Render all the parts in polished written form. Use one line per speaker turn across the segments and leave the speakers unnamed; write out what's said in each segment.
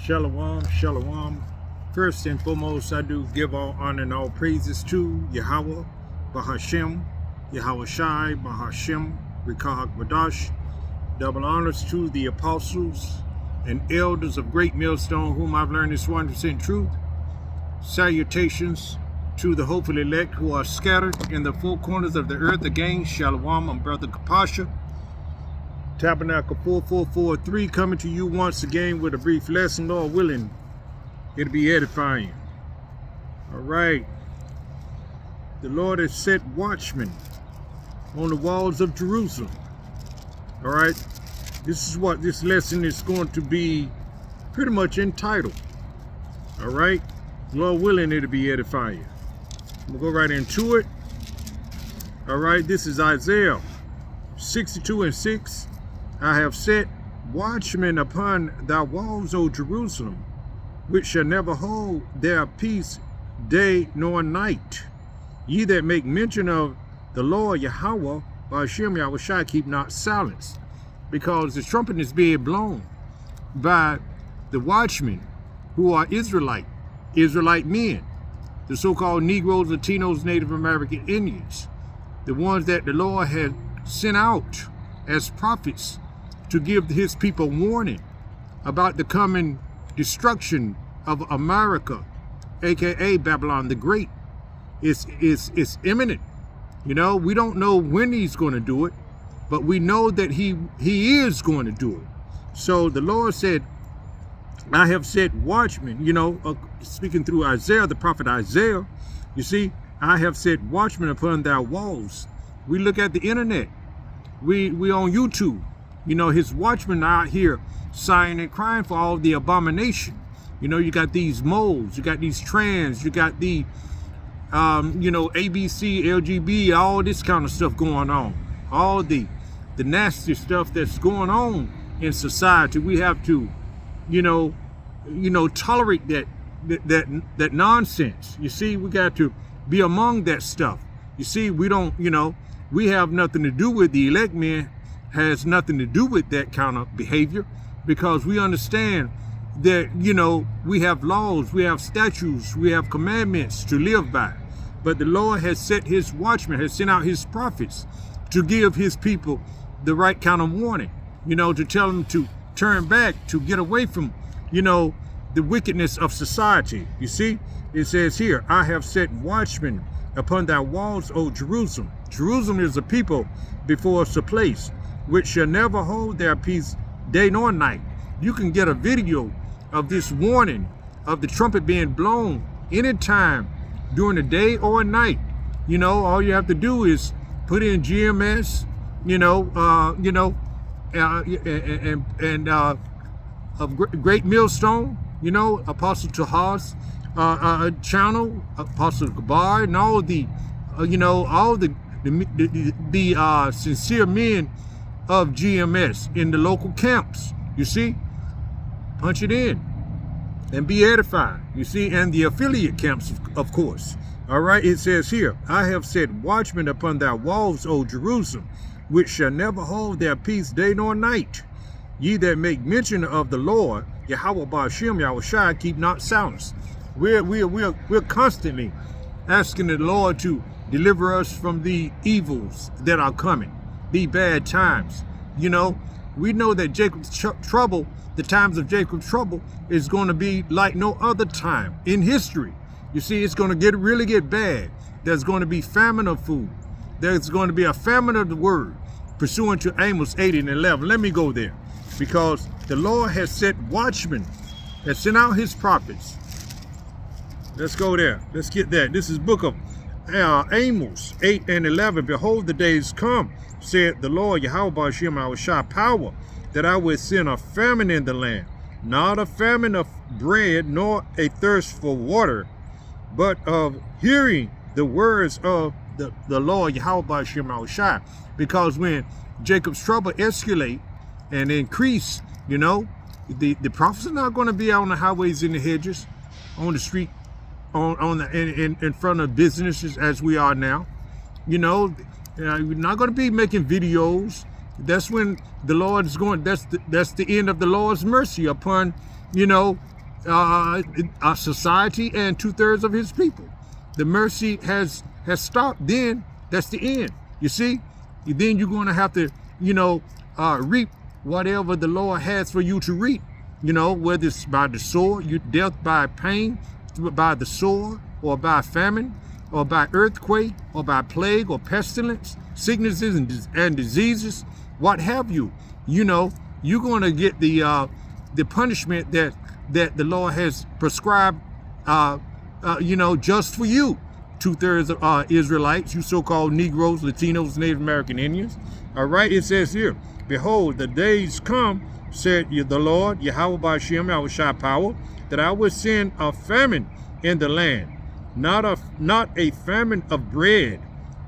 Shalom, shalom. First and foremost, I do give all honor and all praises to Yahweh, Bahashem, Yahweh Shai, Bahashem, Rikah Wadash. Double honors to the apostles and elders of Great Millstone, whom I've learned this 100% truth. Salutations to the hopeful elect who are scattered in the four corners of the earth. Again, shalom, I'm Brother Kapasha. Tabernacle 4443 coming to you once again with a brief lesson, Lord willing. It'll be edifying. All right. The Lord has set watchmen on the walls of Jerusalem. All right. This is what this lesson is going to be pretty much entitled. All right. Lord willing, it'll be edifying. We'll go right into it. All right. This is Isaiah 62:6. I have set watchmen upon thy walls, O Jerusalem, which shall never hold their peace day nor night. Ye that make mention of the Lord Yahweh, Hashem Yahweh Shai, keep not silence, because the trumpet is being blown by the watchmen who are Israelite men, the so-called Negroes, Latinos, Native American Indians, the ones that the Lord had sent out as prophets to give his people warning about the coming destruction of America, aka Babylon the Great. It's imminent. You know, we don't know when he's going to do it, but we know that he is going to do it. So the Lord said, I have set watchmen, you know, speaking through Isaiah, the prophet Isaiah, you see, I have set watchmen upon thy walls. We look at the internet. We on YouTube. You know, his watchmen are out here sighing and crying for all the abomination. You know, you got these moles, you got these trans, you got the, you know, ABC, LGB, all this kind of stuff going on. All the nasty stuff that's going on in society. We have to, you know, tolerate that nonsense. You see, we got to be among that stuff. You see, we don't, you know, we have nothing to do with the elect men. Has nothing to do with that kind of behavior, because we understand that, you know, we have laws, we have statutes, we have commandments to live by. But the Lord has set his watchmen, has sent out his prophets to give his people the right kind of warning, you know, to tell them to turn back, to get away from, you know, the wickedness of society. You see, it says here, I have set watchmen upon thy walls, O Jerusalem. Jerusalem is a people before us a place, which shall never hold their peace day nor night. You can get a video of this warning of the trumpet being blown anytime during the day or night. You know, all you have to do is put in GMS, Great Millstone, you know, Apostle Tahas channel, Apostle Gabar, and all the, all the sincere men of GMS in the local camps. You see, punch it in and be edified. You see, and the affiliate camps, of course. All right, it says here, I have set watchmen upon thy walls, O Jerusalem, which shall never hold their peace day nor night. Ye that make mention of the Lord, Yahweh Ba'ashem, Yahweh Shai, keep not silence. We're constantly asking the Lord to deliver us from the evils that are coming, the bad times. You know, we know that Jacob's trouble, the times of Jacob's trouble, is going to be like no other time in history. You see, it's going to really get bad. There's going to be famine of food. There's going to be a famine of the word, pursuant to Amos 8:11. Let me go there, because the Lord has set watchmen, has sent out his prophets. Let's go there. Let's get that. This is book of Amos 8:11. Behold, the days come, said the Lord Yahweh Ba'ashem Yahweh Shai, power, that I will send a famine in the land, not a famine of bread, nor a thirst for water, but of hearing the words of the Lord Yahweh Ba'ashem Yahweh Shai. Because when Jacob's trouble escalate and increase, you know, the prophets are not going to be out on the highways and the hedges, on the street, in front of businesses as we are now. You know, we're not going to be making videos. That's when the Lord is going. That's the end of the Lord's mercy upon, you know, society and 2/3 of his people. The mercy has stopped. Then that's the end. You see, then you're going to have to, reap whatever the Lord has for you to reap. Whether it's by the sword, death by pain, by the sword, or by famine, or by earthquake, or by plague, or pestilence, sicknesses and diseases, what have you. You're going to get the punishment that the Lord has prescribed, just for you. 2/3 of Israelites, you so-called Negroes, Latinos, Native American Indians. All right, it says here, behold, the days come, said the Lord, Yahweh Ba'ashem, Yahushua power, that I will send a famine in the land, not a famine of bread,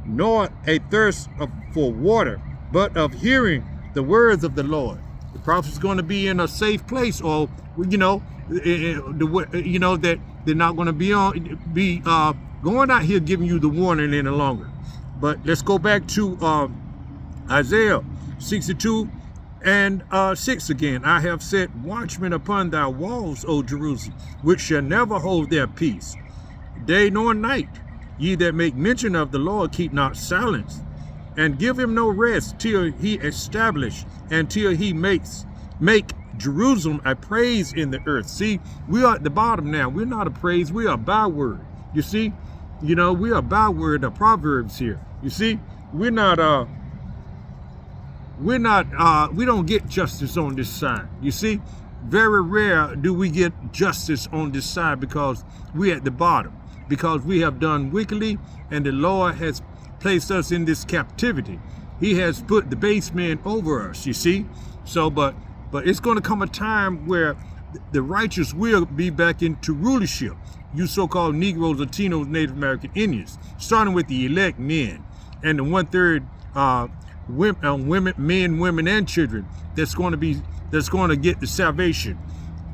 nor a thirst for water, but of hearing the words of the Lord. The prophet's going to be in a safe place, or that they're not going to be going out here giving you the warning any longer. But let's go back to Isaiah 62 and 6 again. I have set watchmen upon thy walls, O Jerusalem, which shall never hold their peace, day nor night. Ye that make mention of the Lord, keep not silence, and give him no rest till he establish, and till he make Jerusalem a praise in the earth. See, we are at the bottom now. We're not a praise, we are a byword. You see, we are a byword of Proverbs here. You see, we don't get justice on this side. You see, very rare do we get justice on this side, because we're at the bottom, because we have done wickedly, and the Lord has placed us in this captivity. He has put the base man over us, you see. So, but it's going to come a time where the righteous will be back into rulership. You so-called Negroes, Latinos, Native American Indians, starting with the elect men and the 1/3 women, men, women, and children. That's going to get the salvation,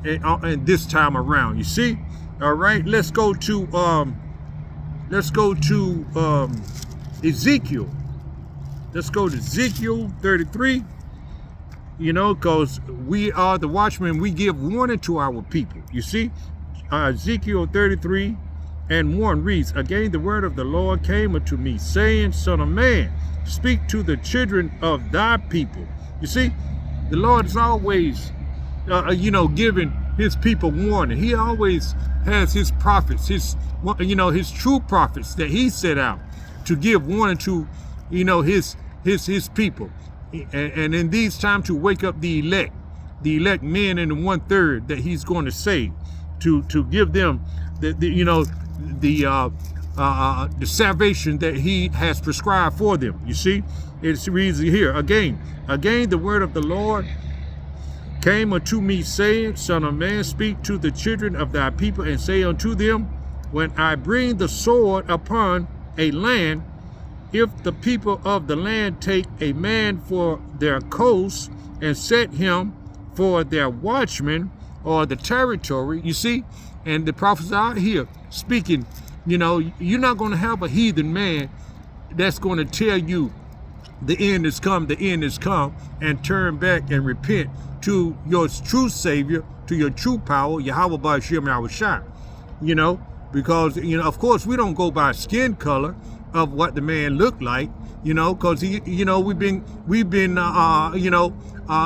and this time around. You see, all right. Let's go to Ezekiel. Let's go to Ezekiel 33. Because we are the watchmen, we give warning to our people. You see, Ezekiel 33 and 1 reads, again the word of the Lord came unto me, saying, Son of man, speak to the children of thy people. You see, the Lord is always, giving his people warning. He always has his prophets, his true prophets that he set out to give warning to, his people. And in these times to wake up the elect men in the 1/3 that he's going to save, to give them the salvation that he has prescribed for them. You see, it reads here again the word of the Lord came unto me, saying, Son of man, speak to the children of thy people, and say unto them, when I bring the sword upon a land, if the people of the land take a man for their coast and set him for their watchman or the territory, you see, and the prophets are out here speaking, you're not going to have a heathen man that's going to tell you the end has come, and turn back and repent to your true Savior, to your true power, Yahweh Ba'ashem Yahushua. Because, of course, we don't go by skin color of what the man looked like, because we've been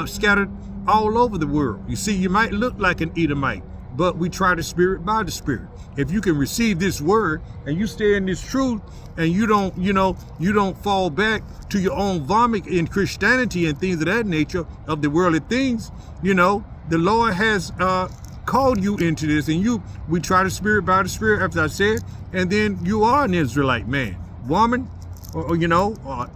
scattered all over the world. You see, you might look like an Edomite, but we try the spirit by the spirit. If you can receive this word and you stay in this truth, and you don't fall back to your own vomit in Christianity and things of that nature, of the worldly things, the Lord has called you into this, and we try the spirit by the spirit, as I said, and then you are an Israelite man, woman, or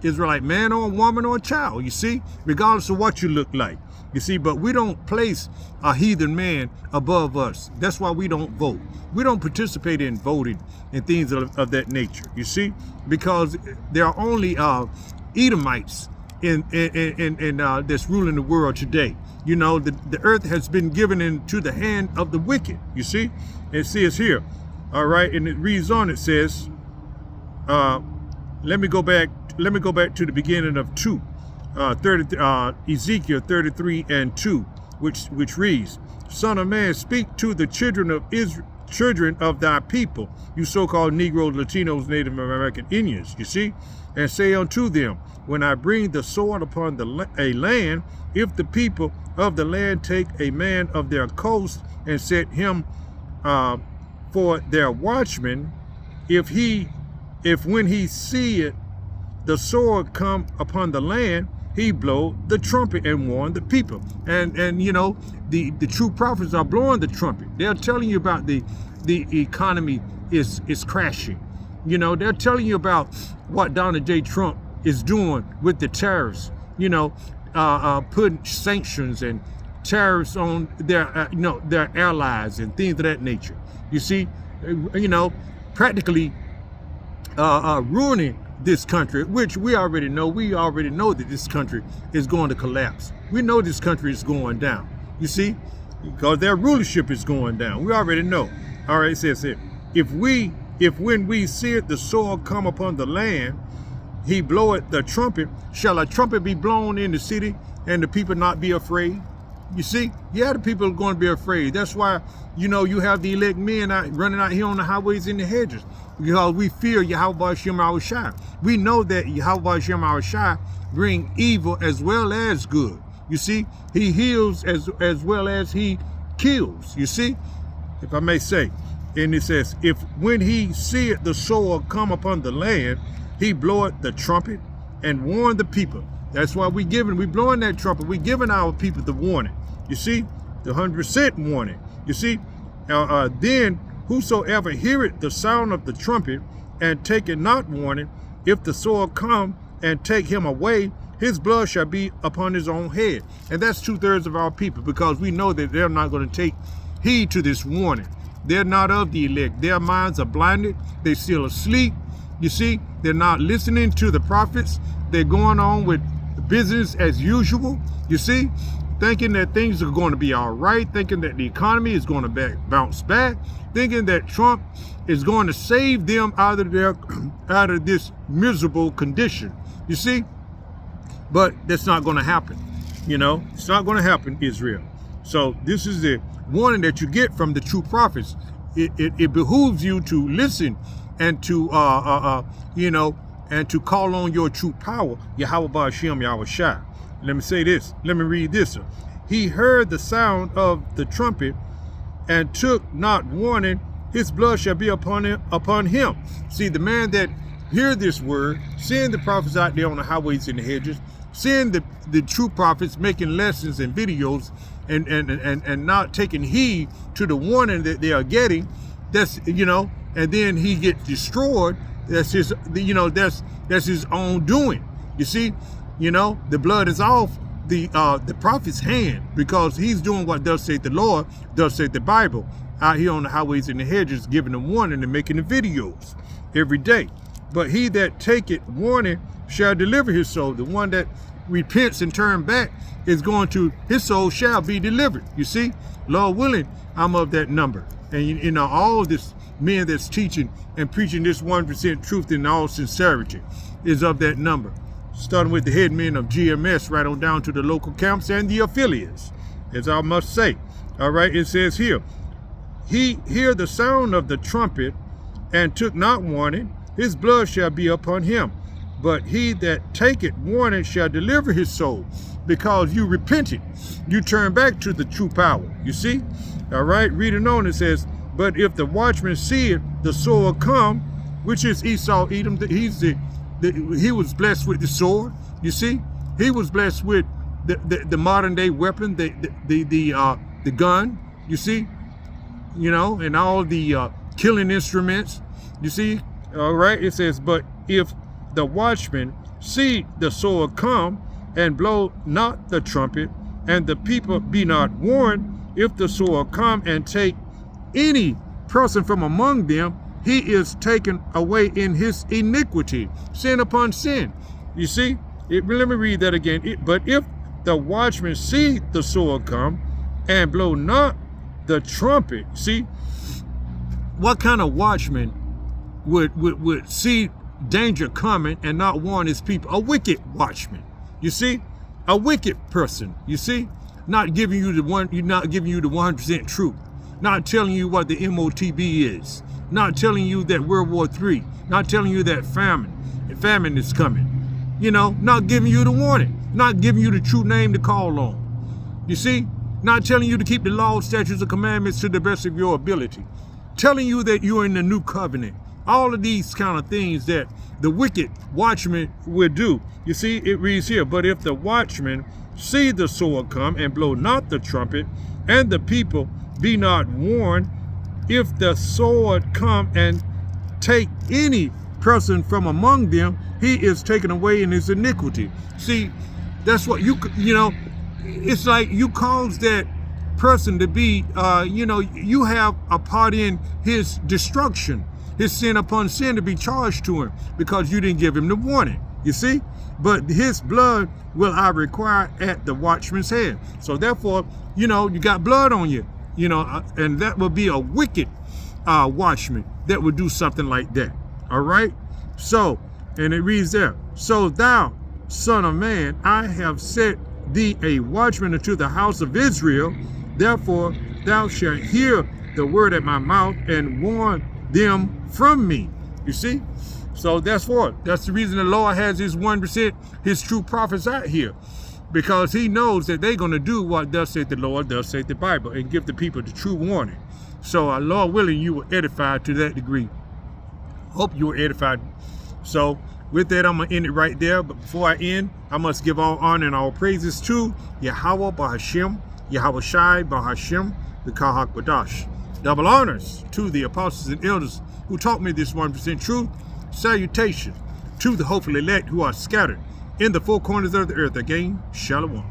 Israelite man or a woman or a child, you see, regardless of what you look like. You see, but we don't place a heathen man above us. That's why we don't vote. We don't participate in voting and things of that nature, you see, because there are only Edomites in that's ruling the world today. The earth has been given into the hand of the wicked, you see. It says here, all right, and it reads on, it says, let me go back to the beginning of Ezekiel 33 and 2, which reads, son of man, speak to the children of Israel, children of thy people, you so-called Negroes, Latinos, Native American Indians, you see, and say unto them, when I bring the sword upon a land, if the people of the land take a man of their coast and set him for their watchman, if when he see it, the sword come upon the land, he blow the trumpet and warn the people. And you know, the true prophets are blowing the trumpet. They're telling you about the economy is crashing. You know, they're telling you about what Donald J. Trump is doing with the tariffs. You know, putting sanctions and tariffs on their their allies and things of that nature. You see, you know, practically ruining this country, which we already know. We already know that this country is going to collapse. We know this country is going down. You see, because their rulership is going down. We already know. All right, it says here, if when we see it, the sword come upon the land, he bloweth the trumpet, shall a trumpet be blown in the city and the people not be afraid? You see, yeah, the people are going to be afraid. That's why, you know, you have the elect men running out here on the highways and the hedges, because we fear Yahweh Shem Yahushua. We know that Yahweh Shem Yahushua bring evil as well as good. You see, he heals as well as he kills. You see, if I may say, and it says, if when he seeth the sword come upon the land, he bloweth the trumpet and warn the people. That's why we blowing that trumpet. We giving our people the warning. You see, the 100% warning. You see, then whosoever heareth the sound of the trumpet and taketh not warning, if the sword come and take him away, his blood shall be upon his own head. And that's 2/3 of our people, because we know that they're not going to take heed to this warning. They're not of the elect. Their minds are blinded. They're still asleep. You see, they're not listening to the prophets. They're going on with business as usual. You see, thinking that things are going to be all right, thinking that the economy is going to bounce back, thinking that Trump is going to save them out of this miserable condition. You see, but that's not going to happen. You know, it's not going to happen, Israel. So this is the warning that you get from the true prophets. It behooves you to listen and to you know, and to call on your true power, Yahweh Ba'ashem Yahushua. Let me say this. Let me read this. He heard the sound of the trumpet and took not warning. His blood shall be upon him. See, the man that hear this word, seeing the prophets out there on the highways and the hedges, seeing the true prophets making lessons and videos and not taking heed to the warning that they are getting, that's, you know, and then he gets destroyed. That's his, you know, that's his own doing. You see, you know, the blood is off the prophet's hand, because he's doing what thus saith the Lord, thus saith the Bible, out here on the highways and the hedges, giving them warning and making the videos every day. But he that taketh warning shall deliver his soul. The one that repents and turn back is going to, his soul shall be delivered. You see, Lord willing, I'm of that number. And you know, all of this men that's teaching and preaching this 1% truth in all sincerity is of that number. Starting with the head men of GMS right on down to the local camps and the affiliates, as I must say. All right, it says here, he hear the sound of the trumpet and took not warning, his blood shall be upon him. But he that taketh warning shall deliver his soul, because you repented. You turn back to the true power. You see? All right, reading on, it says, but if the watchman seeth the sword come, which is Esau Edom, he was blessed with the sword. You see, he was blessed with the modern day weapon, the gun. You see, you know, and all the killing instruments. You see, all right. It says, but if the watchman see the sword come and blow not the trumpet, and the people be not warned, if the sword come and take any person from among them, he is taken away in his iniquity, sin upon sin. You see, let me read that again. But if the watchman see the sword come and blow not the trumpet, see, what kind of watchman would see danger coming and not warn his people? A wicked watchman. You see, a wicked person. You see, not giving you the 100% truth, not telling you what the MOTB is, not telling you that World War III, not telling you that famine is coming, not giving you the warning, not giving you the true name to call on. You see, not telling you to keep the laws, statutes, and commandments to the best of your ability, telling you that you're in the new covenant. All of these kind of things that the wicked watchman will do. You see, it reads here, but if the watchman see the sword come and blow not the trumpet, and the people be not warned, if the sword come and take any person from among them, he is taken away in his iniquity. See, that's what it's like you cause that person to be, you have a part in his destruction, his sin upon sin to be charged to him because you didn't give him the warning, you see? But his blood will I require at the watchman's hand. So therefore, you got blood on you, and that will be a wicked watchman that would do something like that. All right? So, and it reads there, so thou, son of man, I have set thee a watchman unto the house of Israel. Therefore, thou shalt hear the word at my mouth and warn them from me. You see? So that's what. That's the reason the Lord has his 1%, his true prophets out here. Because he knows that they're going to do what thus saith the Lord, thus saith the Bible, and give the people the true warning. So, Lord willing, you were edified to that degree. Hope you were edified. So, with that, I'm going to end it right there. But before I end, I must give all honor and all praises to Yahweh Bahashem, Yahweh Shai Bahashem, the Kahak Badash. Double honors to the apostles and elders who taught me this 1% truth. Salutation to the hopeful elect who are scattered in the four corners of the earth. Again, Shalom.